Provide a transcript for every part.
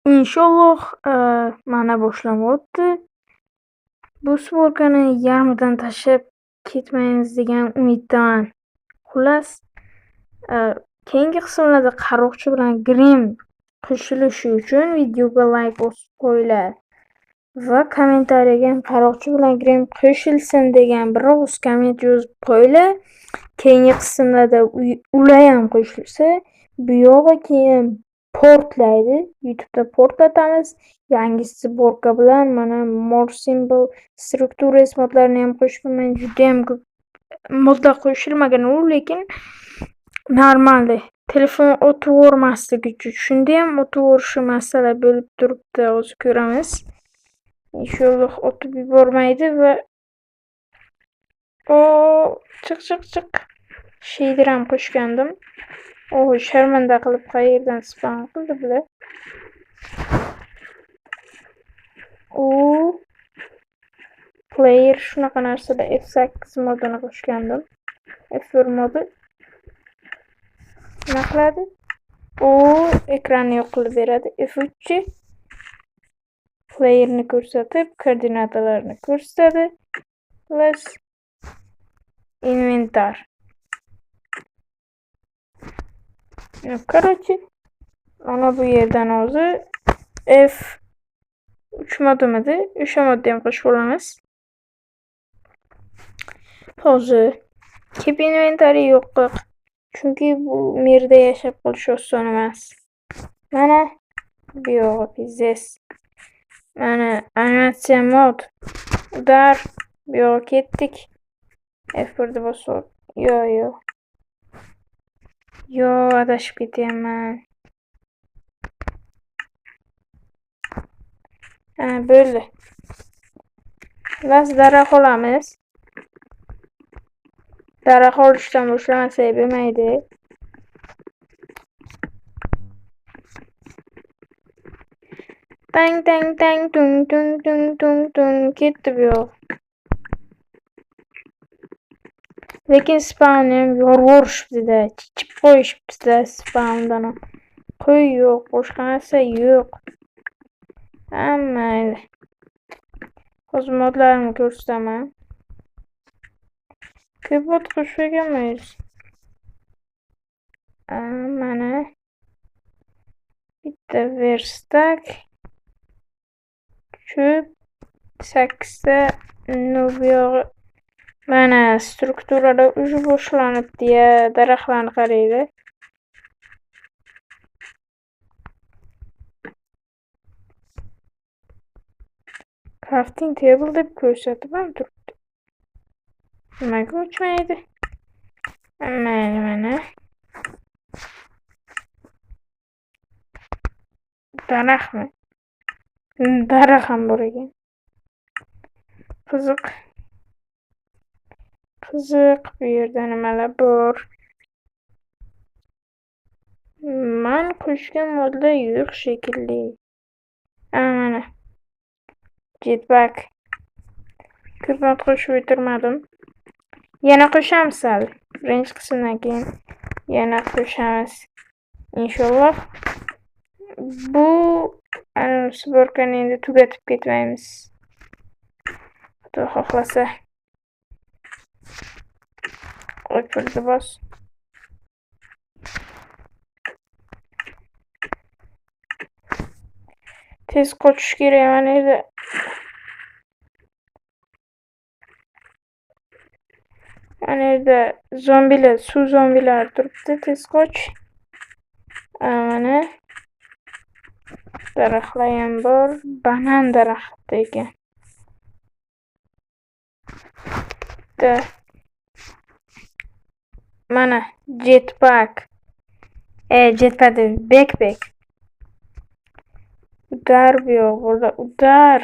Inshaalloh mana boshlanayapti. Bu svorkani yarmidan tashlab ketmaymiz degan umiddaman. Xullas, keyingi qismlarda qaroqchi bilan Grim qo'shilishi uchun videoga like bosib qo'yinglar va kommentariyaga ham qaroqchi bilan Grim qo'shilsin degan bir og'iz komment yozib qo'yinglar. Keyingi qismlarda ular ham qo'shilsa, bu yog'i keyin portlaydi. YouTube'da portlatamiz. Yangi svorka bilan mana more symbol strukturasi modlarini ham qo'shganman. Juda ham ko'p modlar qo'shilmagan u, lekin normalda telefon o'tavermasligi uchun shunda ham o'taverishi masala bo'lib turibdi. Hozir ko'ramiz. Inshaalloh o'tib yubormaydi va chiq. Shader ham qo'shgandim. Sharmanda qilib qayerdan spam qildi bular. Player shunaqa narsada F8 modini qo'shgandim. F1 modi nima qiladi? Ekranni yo'q qilib beradi. F3 playerni ko'rsatib, koordinatalarni ko'rsatadi. Plus inventar. Короче, mana bu yerdan hozir F3 modimidi, o'sha modni ham qo'shib olamiz. Hozir keep inventary yo'q. Chunki bu yerda yashab qolish oson emas. Mana bu yog'i pizdes. Mana animatsiya mod. Udar. Bu yog'i ketdik. F1'ni bosib. Yo, adashib ketyapman. Bo'ldi. Las daraxt olamiz. Daraxt olishdan boshlamasak bo'lmaydi. Tang tung ketdi bu yoq. Lekin spawnni ham yorvorishibdi-da, chichib qo'yishibdi-da spawndan. Qo'y yo'q, boshqa narsa yo'q. Mayli. Hozir modlarimni ko'rsataman. Ko'p mod qo'shganmiz. Mana bitta verstak, ko'p 8 ta nobiyog'i. Mana strukturada уже boshlanibdi ya, daraxtlarni qaranglar. Crafting table deb ko'rsatib ham turibdi. Nimaga o'chmaydi? Mana. Daraxtmi? Daraxt ham bor ekan. Qiziq. Bu yerda nimalar bor? Men qo'shgan modlar yo'q shekilli. Mana. Jetpack. Ko'p mod qo'shib o'tirmadim. Yana qo'shamiz hali. Birinchi qismdan keyin yana qo'shamiz. Inshaalloh. Bu svorkani endi tugatib ketmaymiz. Xudo xohlasa. O'chirdi bos. Tez qochish kerak mana edi. Mana yerda zombilar, suv zombilari turibdi, tez qoch. Mana daraxtlar ham bor, banan daraxti ekan. Mana jetpack. Jetpack backpack. Udar bu yo'q, burada udar.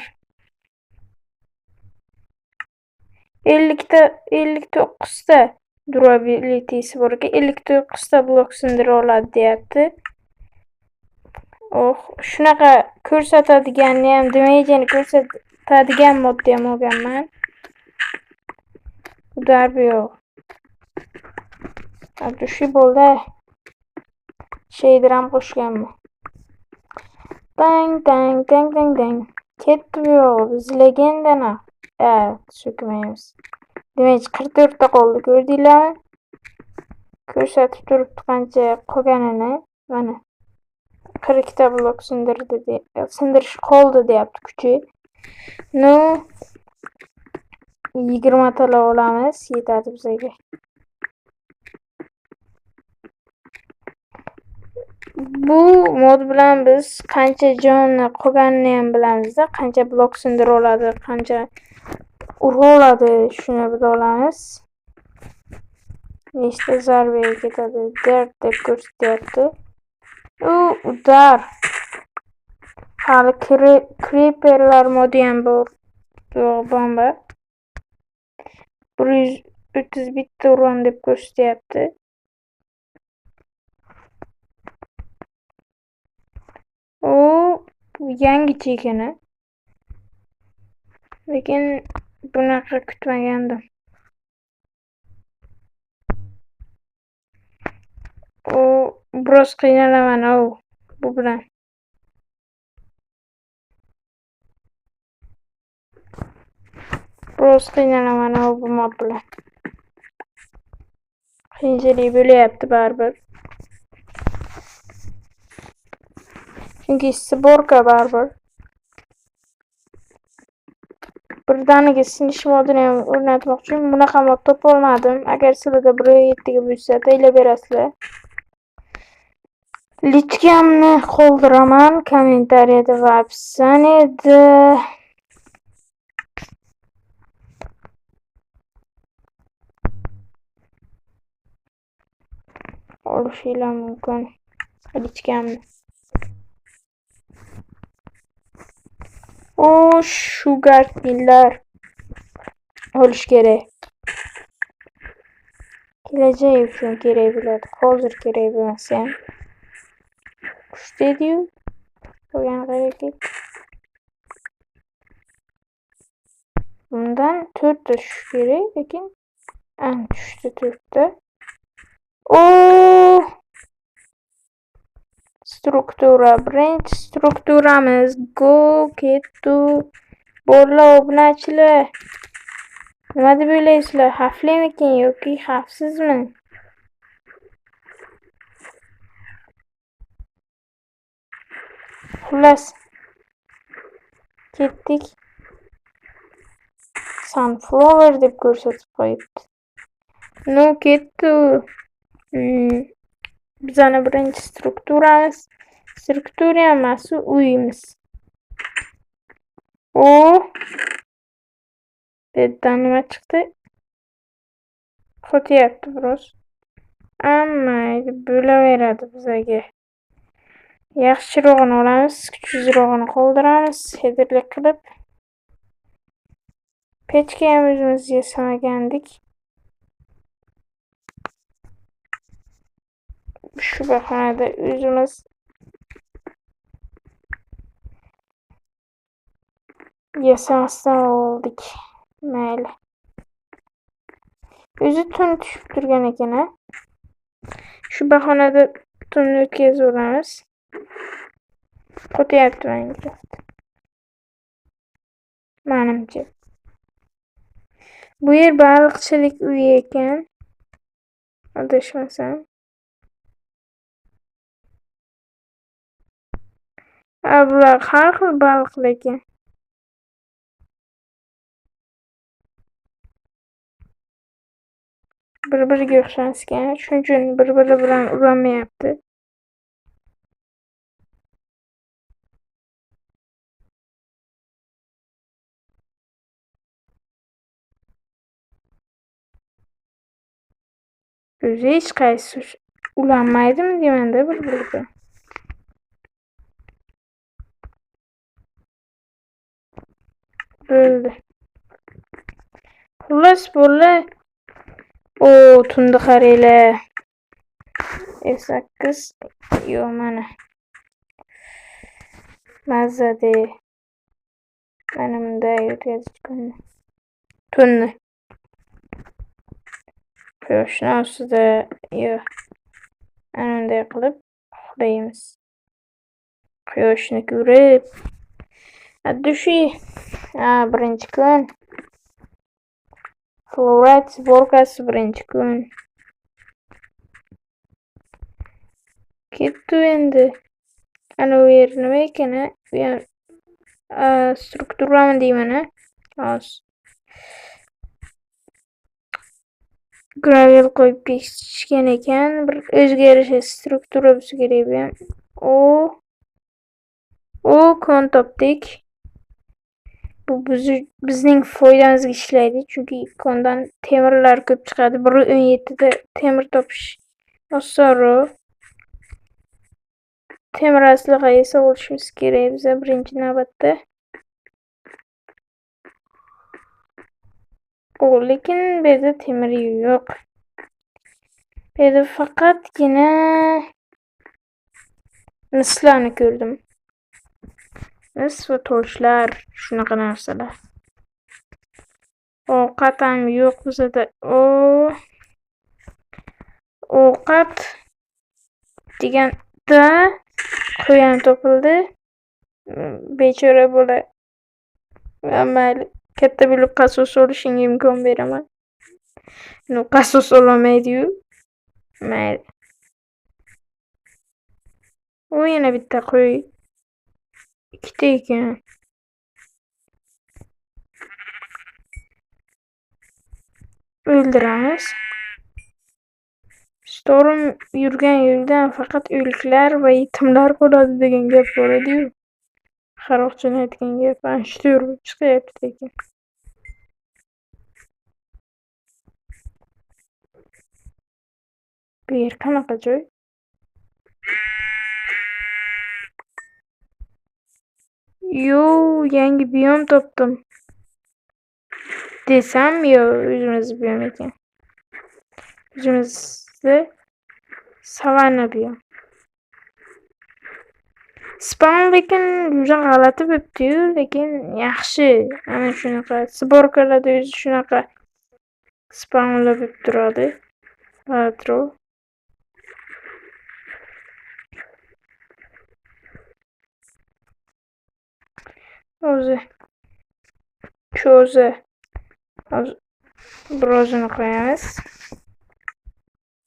59 ta durability'si bor ekan, 59 ta blok sindira oladi deyapti. Shunaqa ko'rsatadiganni ham, damage'ini ko'rsatadigan modni ham olganman. Udar bu yo'q. Abdushi bo'ldi. Shader ham qo'shganman. Dang dang dang dang dang. Ketdi bu yog'i, biz legendani so'kmaymiz. Demak, 44 ta qoldi, ko'rdinglarmi? Ko'rsatib turibdi qancha qolganini. Mana 42 ta blok sindirish qoldi deyapti kuchi. No 20 talab olamiz, yetadi bizga. Bu mod bilan biz qancha jonni qolganini ham bilamizda, qancha blok sindira oladi, qancha ura oladi, shuni bila olamiz. Nechta zarbaga ketadi, dard deb ko'rsatyapti. Udar. Hali creeperlar modi ham bor. Bomba. 131 ta uran deb ko'rsatyapti. Bu yangi chekini. Lekin bunaqa kutmagandim. Biroz qiynalaman bu bilan. Biroz qiynalaman bu mod bilan. Qiyinchilik bo'lyapti baribir. Chunki sborka baribir. Birdaniga sinish modini ham o'rnatmoqchiman. Bunaqa mod topolmadim. Agar sizlarda 1.7 ga bo'lsa, taylab berasizlar. Lichkamni qoldiraman kommentariyada va описаниеda. Olishinglar mumkin lichkamni. Sugar pillar olish kerak. Kelajak uchun kerak bo'ladi. Hozir kerak bo'lmasa ham. Kuchli-yu. Qo'ygan kerak. Bundan 4 ta tushish kerak, lekin tushdi 4 ta. Struktura, birinchi strukturamiz go ketdi. Bo'la obunachilar. Nima deb o'ylaysizlar? Xavflimikin yoki xavfsizmi? Xullas ketdik. Sunflower deb ko'rsatib qo'yibdi. No ketdi. Bizani birinchi strukturamiz. Struktura emas, uyimiz. Beddan nima chiqdi? Qo'tyapti biroz. Ammo bo'laveradi bizga. Yaxshirog'ini olamiz, kuchsizrog'ini qoldiramiz, headerlik qilib. Pechka ham o'zimiz yasamagandik. Shu bahonada o'zimiz yasamasdan oldik. Mayli. O'zi tun tushib turgan ekan. Shu bahonada tunni o'tkazib olamiz. Qo'tyapti Minecraft. Menimcha. Bu yer baliqchilik uyi ekan. Adashmasam. Bular har xil baliqlar ekan. Bir-biriga o'xshamaskan, shuning uchun bir-biri bilan ulanmayapti. O'zi hech qaysi ulanmaydimi deymanda bir-biriga. Bo'ldi. Xullas bo'ldi. Tunda qaranglar. S8 mana. Mazada. Mana bunday o'tkazib tunni. Quyoshni ostida ana bunday qilib uxlaymiz. Quyoshni ko'rib, dushi, birinchi kun. Fluorid sborkasi birinchi kun. Ketdi endi. Ana u yer nima ekan? Bu ham strukturami deyman, hozir. Gravel qo'yib ketishgan ekan. Bir o'ziga yarasha struktura bo'lsa kerak bu ham. O kon topdik. Bu bizning foydamizga ishlaydi, chunki kondan temirlar ko'p chiqadi. 1.17 da temir topish osonroq. Temir aslaga esa olishimiz kerak biza birinchi navbatda. Lekin bu yerda temir yo'q. Bu yerda faqatgina mislarni ko'rdim. Mis va toshlar, shunaqa narsalar. Ovqat ham yo'q bizda. Ovqat deganda qo'y ham topildi. Bechora bola. Mayli, katta bo'lib qasos olishingga imkon beraman. Qasos ololmaydi-yu. Mayli. Yana bitta qo'y. Ikkita ekan. O'ldiramiz. Storm yurgan yo'ldan faqat o'liklar va yetimlar qoladi degan gap bor edi-yu. Qaroqchini aytgan gap ana shu to'g'ri chiqyapti ekan. Bu yer qanaqa joy? Yangi biyom topdim. Desam, o'zimiz biyom ekan. O'zimizda savanna biyom. Spawn lekin juda g'alati bo'libdi-yu, lekin yaxshi. Ana shunaqa sborkalarda o'zi shunaqa spawnlar bo'lib turadi. G'alatiroq. Cho'zi. Birozini qo'yamiz.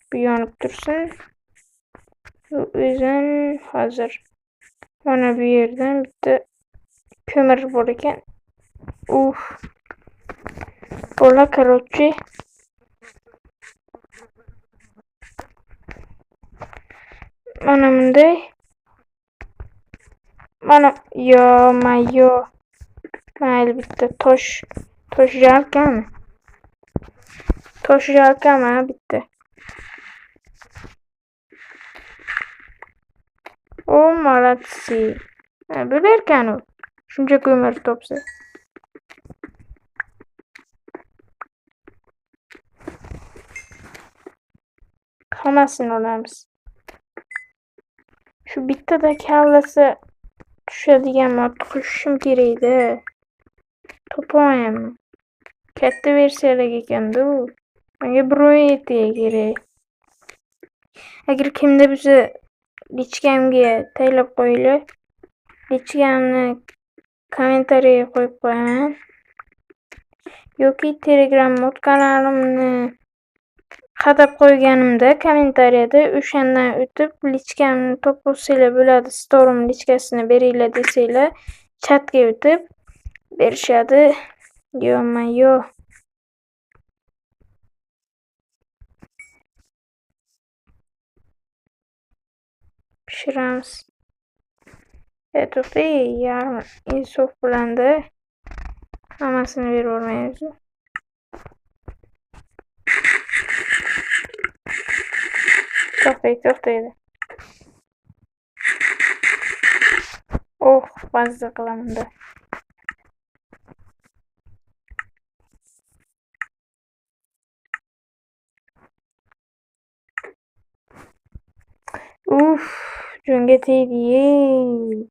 Bu yonib tursin. O'zim hozir mana bu yerdan bitta ko'mir bor ekan. Bola короче. Mana bunday. Mana mayli bitta tosh jarkami? Tosh jarkami bitta. Молодцы. Bo'larkan u. Shuncha ko'mir topsa. Hammasini olamiz. Shu bittada kallasi tushadigan mod qo'shishim kerak-da. Topolmayman. Katta versiyalar ekanda u. Menga 1.17 kerak. Agar kimda bo'lsa lichkamga taylab qo'yinglar. Lichkamni kommentariyaga qo'yib qo'yaman. Yoki Telegram mod kanalimni qadab qo'yganimda kommentariyada o'shandan o'tib lichkamni topolsanglar bo'ladi. Storm lichkasini beringlar desanglar, chatga o'tib berishadi. Yo. Pishiramiz. To'xtay, yarim insof bilan-da hammasini berib olmaymiz. To'xtaydi. Mazza qilaman-da. Jonga tegdi.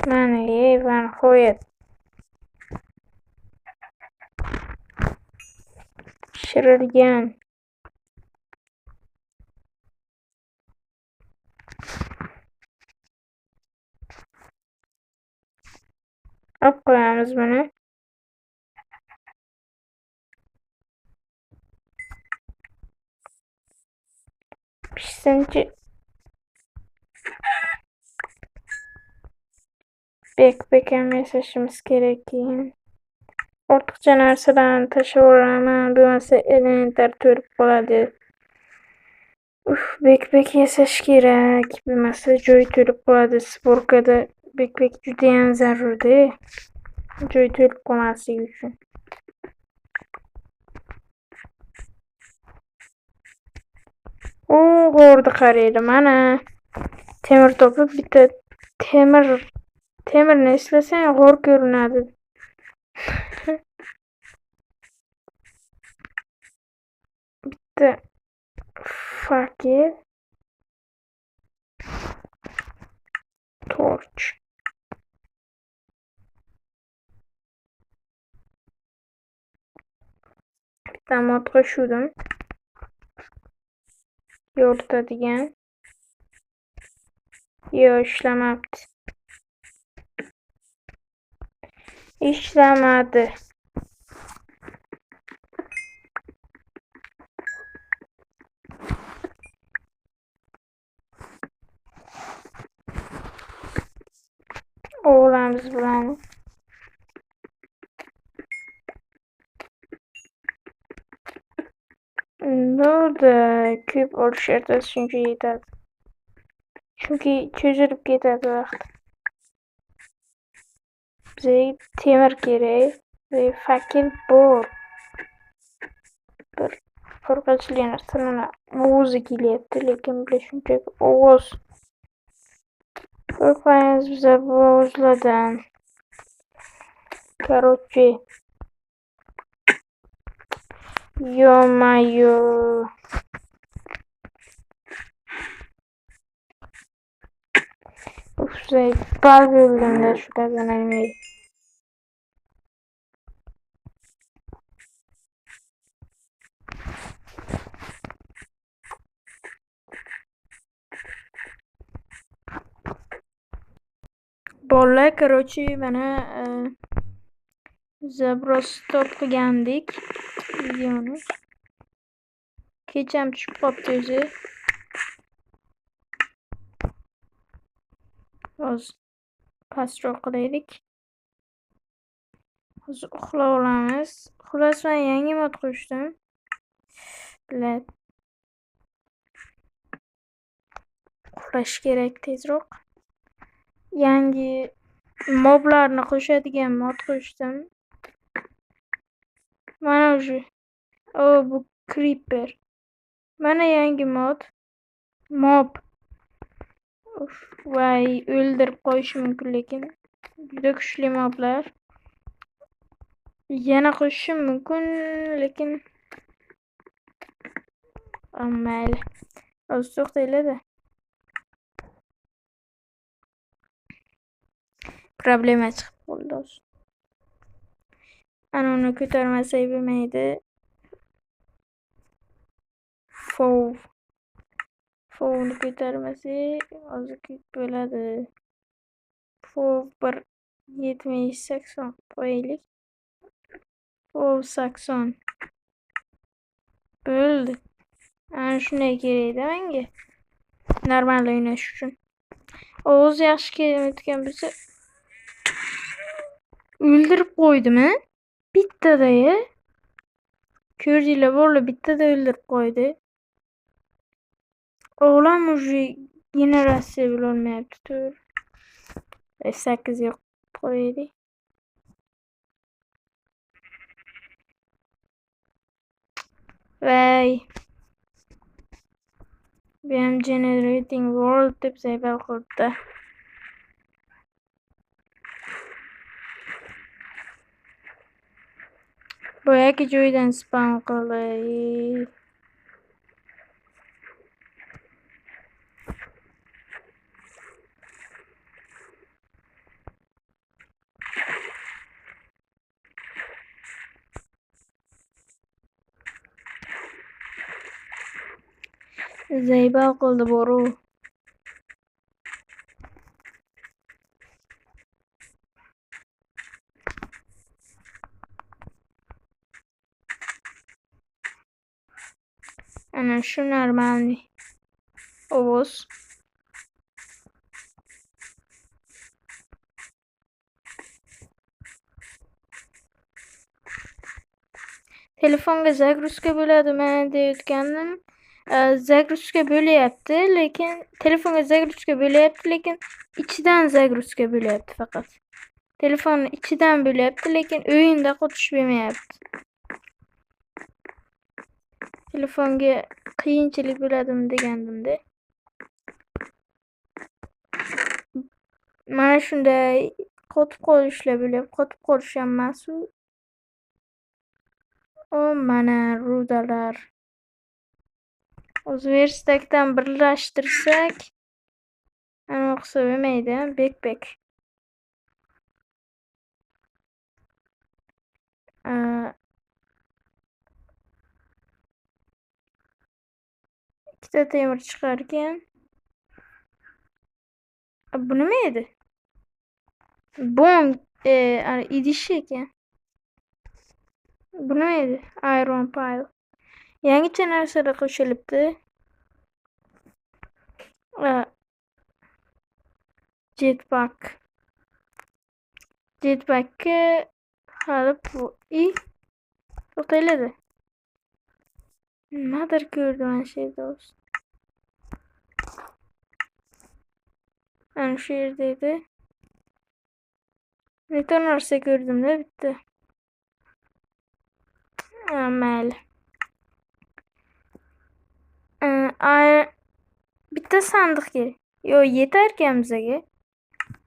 Mana nihoyat pishirilgan Olib qo'yamiz buni. Pishsinchi. Bek ham yasashimiz kerak keyin. Ortiqcha narsalarni tashlab bo'lmasa elementar to'lib qoladi. Bek yasash kerak, bo'lmasa joy to'lib qoladi. Sborkada bek judayam zarur-da. Joy to'lib qolmasligi uchun. G'o'rda qaraydi. Mana temir topib bitta temirni eslasang g'o'r ko'rinadi. Bitta fakir torch. Bitta mod qo'shdim. Yoritadigan. Ishlamabdi. Ishlamadi. O'g'lamiz bilan nurda ko'p olishadi, shuncha yetadi. Chunki cho'zilib ketadi vaqt. Bizga temir kerak. Bizga fakir bor. Bir qo'rqinchli narsalarni o'zi kelyapti, lekin bular shunchaki ovoz. Qo'rqmaymiz biza bu ovozlardan. Короче. Yo-mayo. Bal bo'ldim-da shulardan aytmay. Bolalar, короче, mana biroz stop qilgandik videoni. Kecham tushib qolibdi o'zi. Hozir pastroq qilaylik. Hozir uxlab olamiz. Xullas, men yangi mod qo'shdim. Bilat. Uxlash kerak tezroq. Yangi moblarni qo'shadigan mod qo'shdim. Mana shu. Bu creeper. Mana yangi mod. Mob. Voy, o'ldirib qo'yish mumkin, lekin juda kuchli moblar. Yana qo'shishim mumkin, lekin mayli. Hozir to'xtaylik-da. Problema chiqib qoldi hozir. Ana uni ko'tarmasak bo'lmaydi. Fovni ko'tarmasak hozir ko'p bo'ladi. Fov 70-80 qo'yaylik. Fov 80 bo'ldi. Ana shunday kerak-da menga. Normal o'ynash uchun. O'zi yaxshi kelmayotgan bo'lsa o'ldirib qo'ydimi? Bittada-ya. Ko'rdinglar, bolalar bittada o'ldirib qo'ydi. O'g'lim уже generatsiya bo'lolmayapti, to'g'ri. 8 yo'q qo'yaylik. Voy. Bu ham generating world deb zaybal qilibdi. Boyagi joydan spawn qilay. Zaybal qildi boru. Ana shu normalniy ovoz. Telefonga zagruska bo'ladimi deyotgandim. Zagruska bo'lyapti, lekin telefonga zagruska bo'lyapti, lekin ichidan zagruska bo'lyapti faqat. Telefonni ichidan bo'lyapti, lekin o'yinda qo'tish bermayapti. Telefonga qiyinchilik bo'ladimi degandim-da. Mana shunday qotib qolishlar bo'lyapti. Qotib qolish ham emas-u. O, mana rudalar. O'zi verstakdan birlashtirsak, ana o'qisa bo'lmaydi, bek. Ikkita temir chiqargan. Bu nima edi? Bong, idish ekan. Bu nima edi? Iron pile. Yangicha narsalar qo'shilibdi. Jetpack. Jetpackka hali bu to'xtaydi. Nimadir ko'rdim ana shu yerda o'zi. Ana shu yerda edi. Necha narsa ko'rdim-da bitta. Mayli. Bitta sandiq kerak. Yo'q, yetarkan bizga.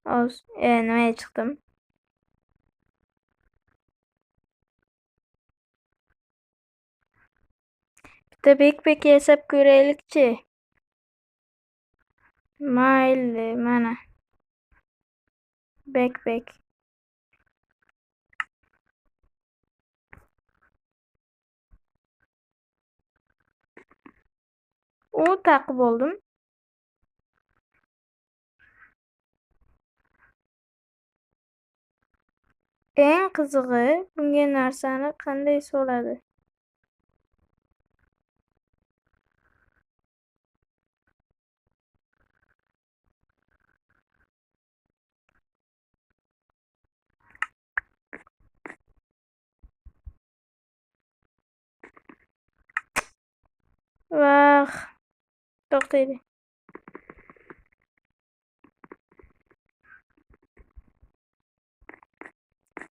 Hozir nimaga chiqdim? Bitta backpack yasab ko'raylik-chi. Mayli, mana. Backpack. U taqib oldim. Eng qizig'i, bunga narsani qanday soladi? Vah, to'xtaydi.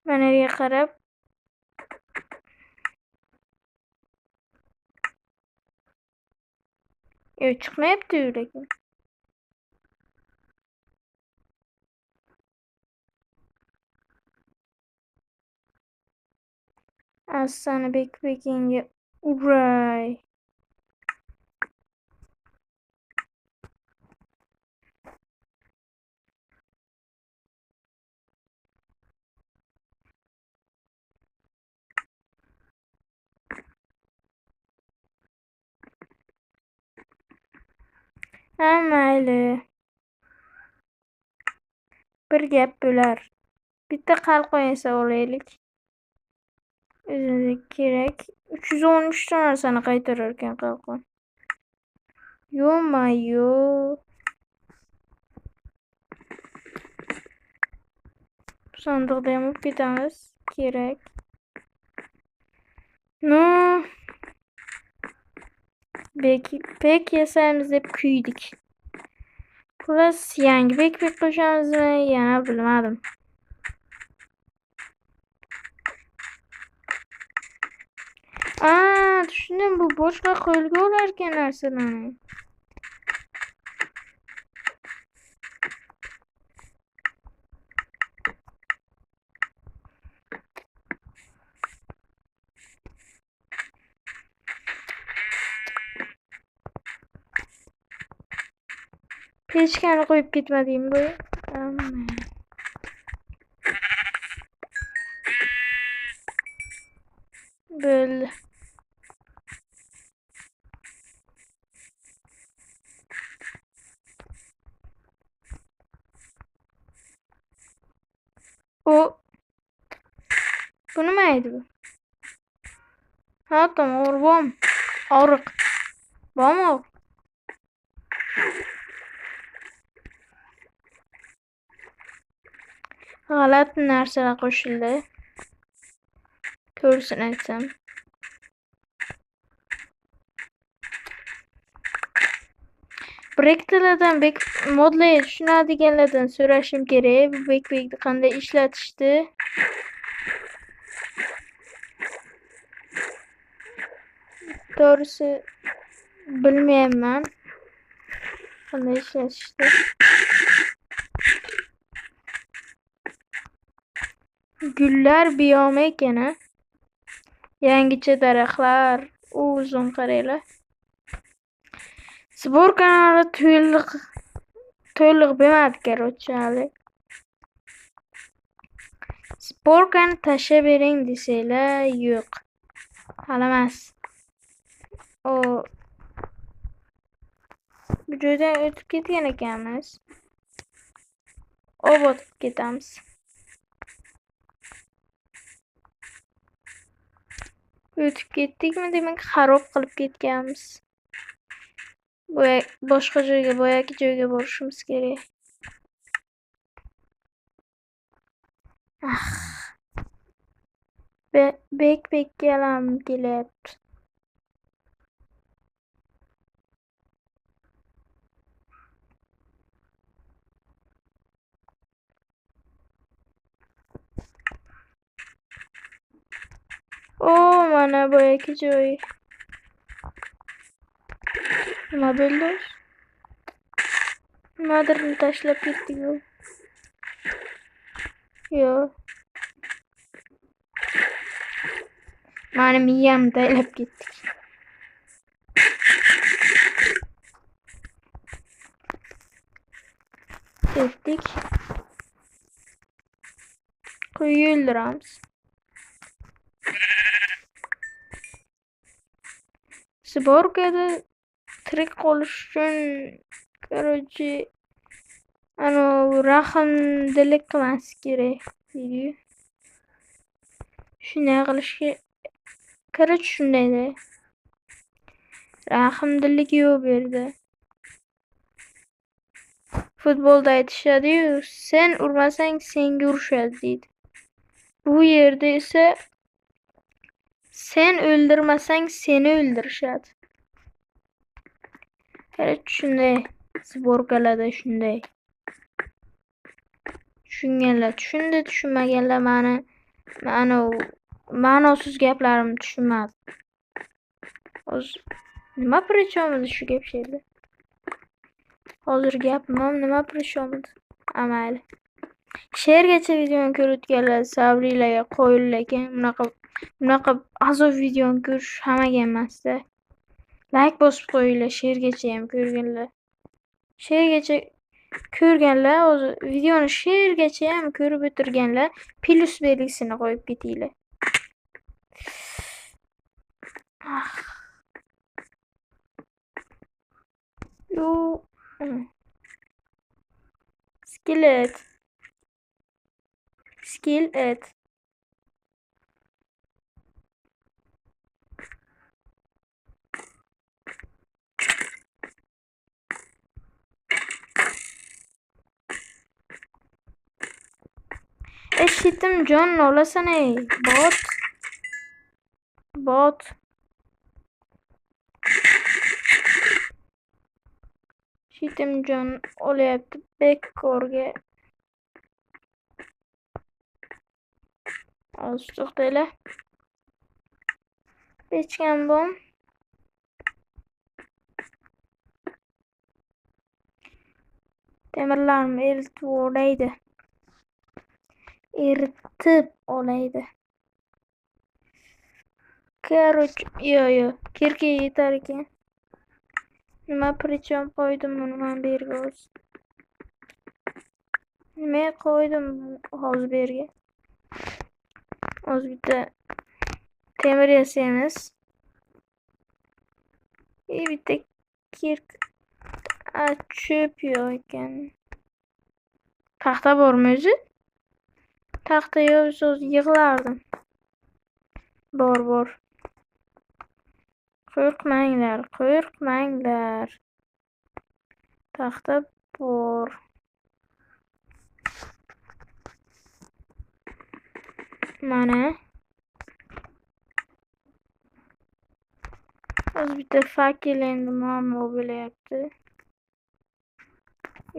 Mana yerga qarab. Yo'q, chiqmayapti-yu lekin. Asani backpackingga uray. Mayli. Bir gap bo'lar. Bitta qalqon esa olaylik. O'ziga kerak. 313 ta narsani qaytarar ekan qalqon. Yo-mayo. Sandiqda ham olib ketamiz. Kerak. No. Backpack yasaymiz deb kuydik. Plus yangi backpack qo'shamizmi? Yana bilmadim. Tushundim, bu boshqa qo'lga olar ekan narsalarni. Pechkani qo'yib ketmadingmi bu? Bo'ldi. Bu nima edi bu? Ha, tamam, og'riq. Bormi? G'alati narsalar qo'shildi. Ko'rsini aytsam. Breklardan modlarga tushunadiganlardan so'rashim kerak. Bu bekni qanday ishlatishdi? To'g'risi bilmayman. Qanday ishlatishdi? Gullar biomi ekan. Yangicha daraxtlar, uzun qaranglar. Sborkani to'liq bilmadi, короче, hali. Sborkani tashlab bering desanglar, yo'q. Hali emas. Bu joydan o'tib ketgan ekanmiz. Obod ketamiz. O'tib ketdikmi, demak xarob qilib ketganmiz. Boshqa joyga, boyagi joyga borishimiz kerak. Bek kelam kelyapti. Mana boyagi joy. Nima bo'ldi? Nimadirni tashlab ketdik-ku. Yo'q. Mani miyam taylab ketdik. Ketdik. Qo'yib o'ldiramiz. Sborkada tirik qolish uchun, короче, rahmdilik qilmas kerak deydi. Shunday qilishga, короче, shundayda. Rahmdilik yo'q bu yerda. Futbolda aytishadi-yu, sen urmasang senga urishadi deydi. Bu yerda esa sen o'ldirmasang seni o'ldirishadi. Shunday. Sborkalarda shunday. Tushunganlar tushundi, tushunmaganlar ma'nosiz gaplarimni tushunmadi. Hozir nima prechomidi shu gap she'rda? Hozir gapim nima prechomidi? Amayli. She'rgacha videoni ko'rayotganlar sabriylarga qo'yillar ekan. Bunaqa azob videoni ko'rish hammaga emas-da. Like bosib qo'yinglar, she'rgacha ham ko'rganlar. She'rgacha ko'rganlar, hozir videoni she'rgacha ham ko'rib o'tirganlar, plus belgisini qo'yib ketinglar. Skelet. Eshitim jon olasan ey, bot. Shitim jon olyapti bekorga. Hozir to'xtanglar. Hechkam bom. Temirlarni eritib olaydi. Короче, yo'q, kirga yetar ekan. Nima prichom qo'ydim buni men bu yerga o'zi. Nima qo'ydim hozir bu yerga? Hozir bitta temir yasaymiz. Bitta kirk cho'p yo'q ekan. Taxta bormi o'zi? Taxta yo'q, so'z yig'lardim. Bor. Qo'rqmanglar. Taxta bor. Mana. Hozir bitta fakil endi muammo bo'layapti.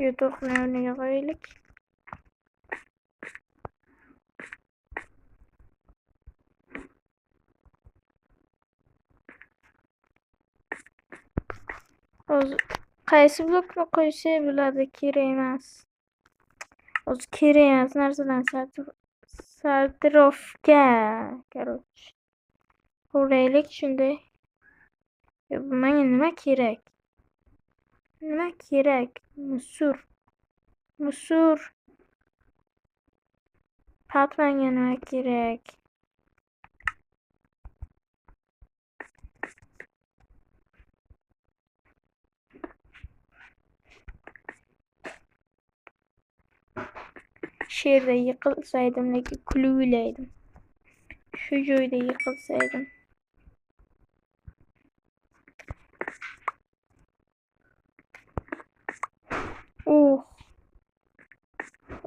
Yutuqni o'rniga qo'yaylik. Hozir qaysi blokni qo'ysa bo'ladi, kerak emas. Hozir kerak emas narsadan sortirovka. Короче. Qo'yaylik shunday. Menga nima kerak? Nima kerak? Musur. Patmanga nima kerak? Sherda yiqilsaydim, lekin kulib o'ylaydim. Shu joyda yiqilsaydim.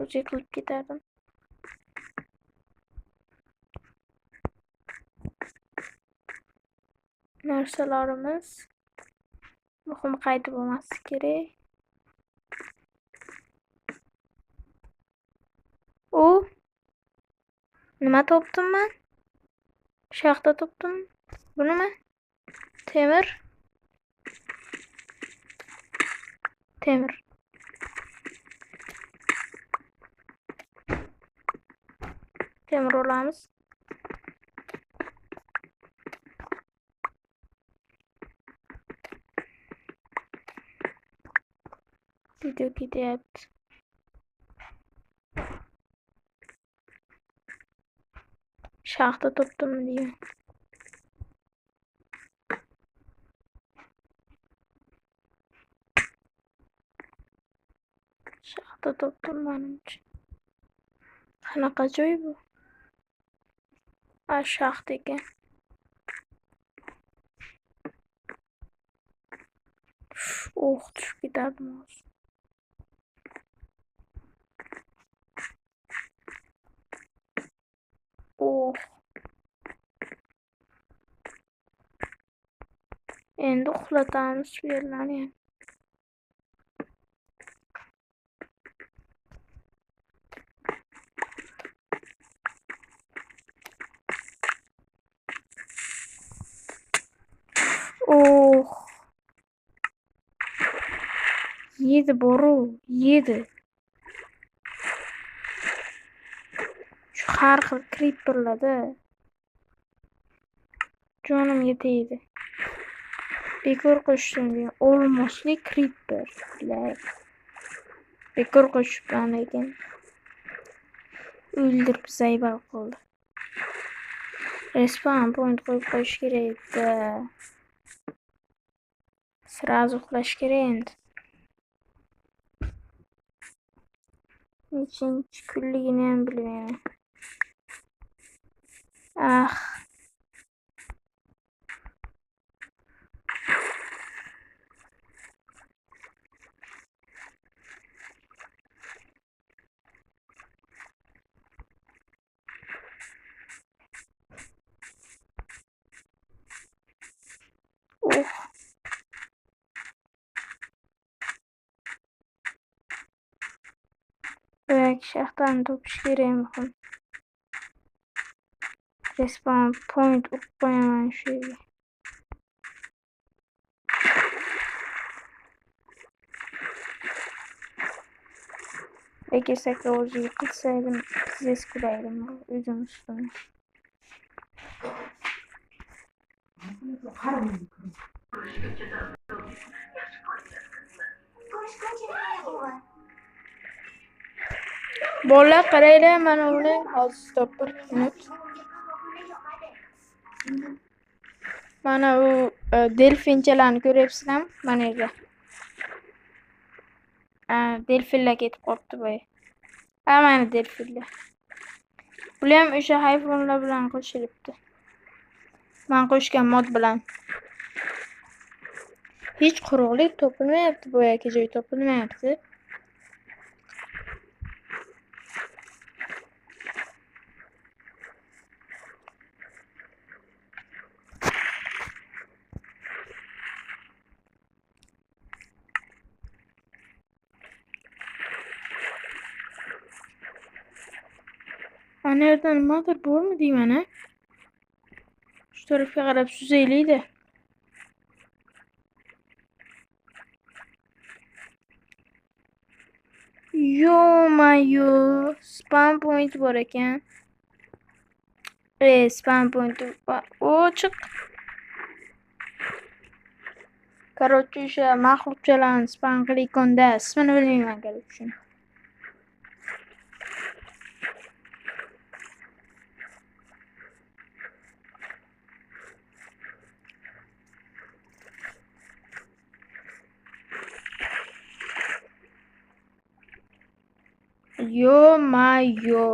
O'zi yiqilib ketardim. Narsalarimiz muhim qaytib bo'lmasi kerak. Nima topdim men? Shaxta topdim. Bu nima? Temir. Temir olamiz. Video ketyapti. Shaxta topdim diye. Shaxta topdim menimcha. Qanaqa joy bu? Shaxt ekan. Tushib ketardim hozir. Endi uxlatamiz shu yerlarni. Yedi boru, yedi. Şu har xil creeperlarda jonimga tegdi. Bekor qo'shdim degan. Olmosli creeper. Bekor qo'shibman lekin o'ldirib zaybal qildi. Respawn point qo'yib qo'yish kerak edi. Sразу uxlash kerak endi. Nechinchi kunligini ham bilmayman. Belki shaxtani topish kerak muhim. Respawn point urib qo'yaman shu yerga. Lekin sakra o'zi yiqilsaydim, siz kulaydim o'zim ustimda. Bolalar qaranglar, mana uni hozir stop 1 minut. Mana u delfinchalarni ko'ryapsizlarmi? Mana yerda. Delfinlar ketib qolibdi boya. Mana delfinlar. Bular ham o'sha hayvonlar bilan qo'shilibdi. Men qo'shgan mod bilan. Hiç quruqlik topilmayapti, boyagi joy topilmayapti. Ana yerda nimadir bormi deyman a? Shu tarafga qarab suzaylik-da. Yo-mayo, spam point bor ekan. Spam point bor. O chiq. Короче, o'sha maxluqchalarni spam qilaykonda, ismini bilmayman, короче. Yo-mayo.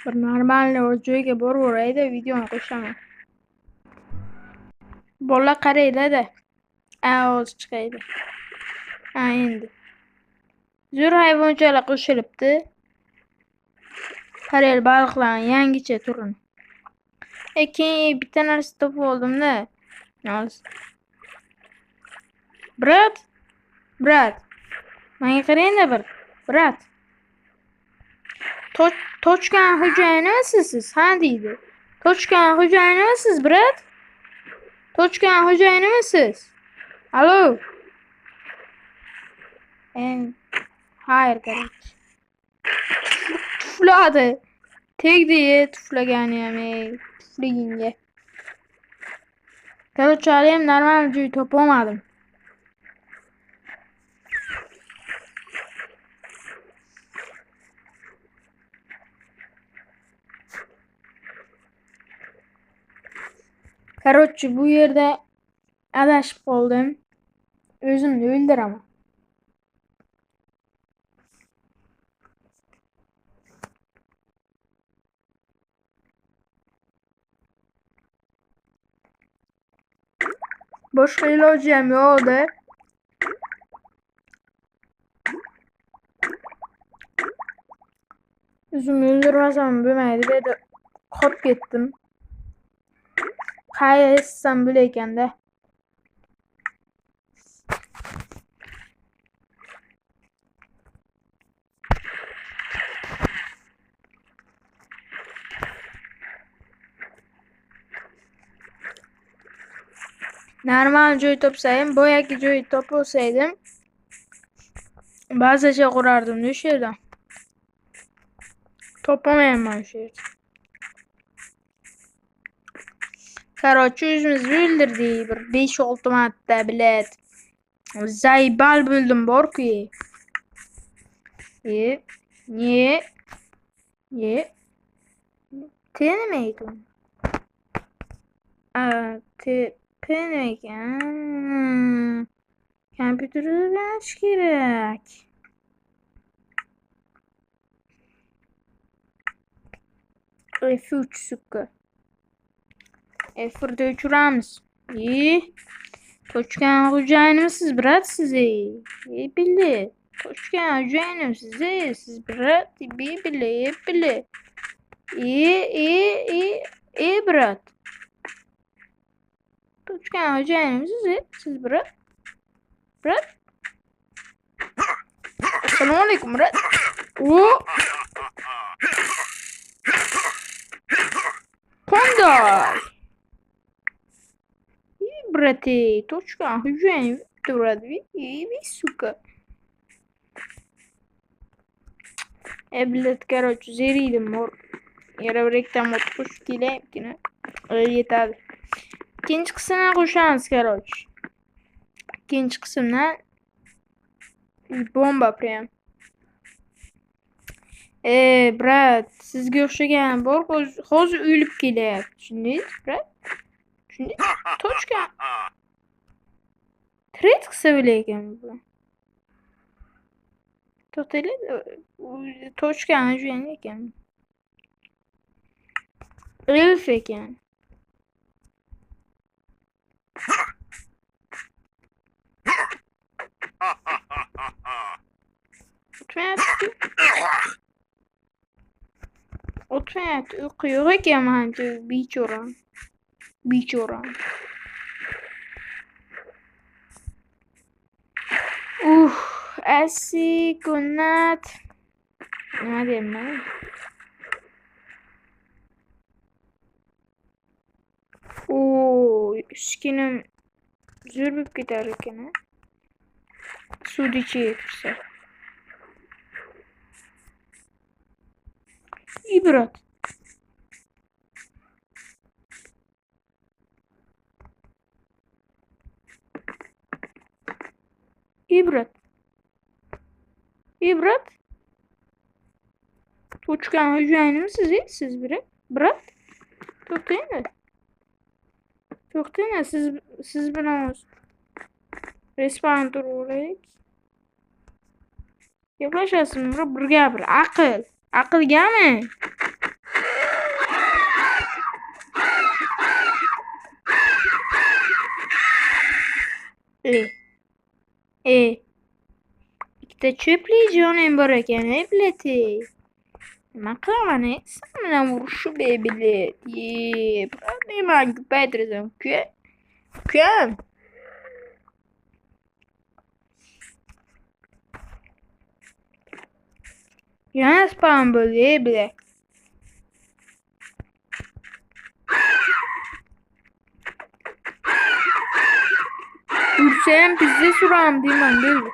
Bir normal joyga boraverayda, videoni qo'shaman. Bola qaraydi-da. Ovoz chiqaydi. Endi. Zo'r hayvonchalar qo'shilibdi. Qarayli baliqlarning yangicha turini. Keyin bitta narsa topib oldim-da. Brat. Menga qarang-da bir. Brat. Tochkan xo'jayinimisiz siz? Ha deydi. Tochkan xo'jayinimisiz, brat? Tochkan xo'jayinimisiz? Alo. Hayır, короче. Tufladi. Tegdi tuflagani ham, tufligingga. Короче, ham normal joy topolmadim. Короче, bu yerda adashib qoldim. O'zimni o'ldiraman. Boshqa iloji ham yo'q-da. O'zimni o'ldirmasam bo'lmaydi. Bu yerda qolib ketdim. Qaysam bo'lar ekanda. Normal joy topsaydim, boyagi joy topolsaydim, ba'zicha qurardim o'sha yerda. Topamayman o'sha yerda. Короче, o'zimizni o'ldirdik bir 5-6 marta, bilet. Zaybal bo'ldim bor-ku. Te nima ekan? Te nima ekan? Kompyuterni achish kerak. F3 suka. F1'da uçuramiz. Tochkan xo'jayinimisiz, brat, siz? Bildi. Tochkan xo'jayinimisiz, siz, brat, bildi. Brat. Tochkan xo'jayinimisiz, siz, brat. Assalomu alaykum, brat. Panda. Брате, точка, хожаем, брат, сука. Блядь, короче, зеридим, мор. Yaravrekdan o'tib kelayapti. Yetadi. Ikkinchi qismini qo'shamiz, короче. Ikkinchi qismdan bomba prям. Brat, sizga o'xshagan bor, hozir o'lib kelyapti. Tushundingiz, brat? Tushundingiz? Tochka. Tret qilsa bo'lar bu. To'xtanglar, tochkani jo'yan ekan. Elf ekan. O'tmayapti. Uyqu yo'q ekan manimcha, bechoram. Assi kunnat. Nima deyman? Skinim zo'r bo'lib ketar ekan. Suvni ichiga kirsa. Ibrat. Tochkani jo'yanimisiz, siz brat? To'xtanglar, siz bilan respawn turib gaplashasizmi? Bir gapir, aqlgami? Ikkita cho'pli jonim bor ekan, bileti. Nima qilaman, sen bilan urushib bilet. Nima ko'paytirasan, ukam? Yana spam bo'ldi, bilet. Ursam bizda suram deyman, deydi.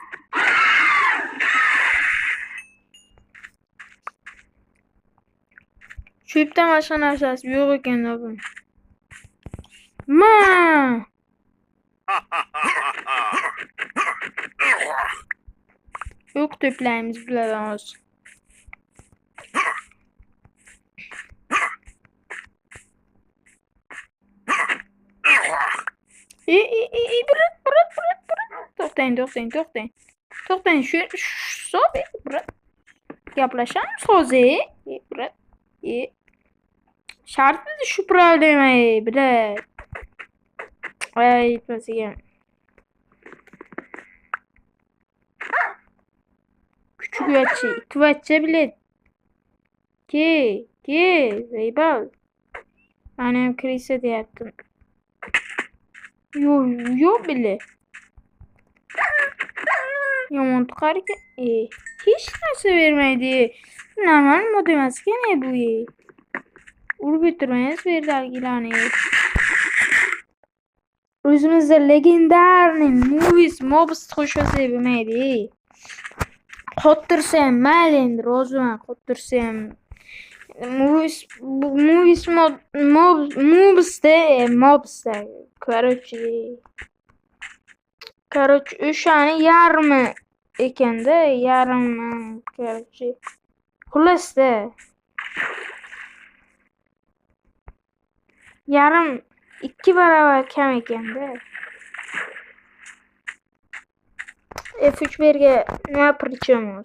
Cho'pdan boshqa narsasi yo'q ekan bu. Yo'q, to'playmiz bulardan hozir. Brat. To'xtang, shu so'bi, brat. Gaplashamiz hozir, brat. Shartmidi shu problema, brat. Aytmasigan. Kuchugachcha bilet. Ke, zaybal. Mana ham kirisa deyaptim. Yo'q bile. Yomon tuqar ekan. Hech narsa bermaydi. Normal mod emas ekan bu. Urib o'tirmaymiz bu yerdagilarni. O'zimizda legendarniy mobs qo'shilsa bo'lmaydi. Qottirsa ham mayli, endi roziman, qottirsa ham. Mobsda. Короче, o'shani yarmi ekanda, короче. Xullasda. Yarim 2 barobar kam ekanda. F3 berga nima причем?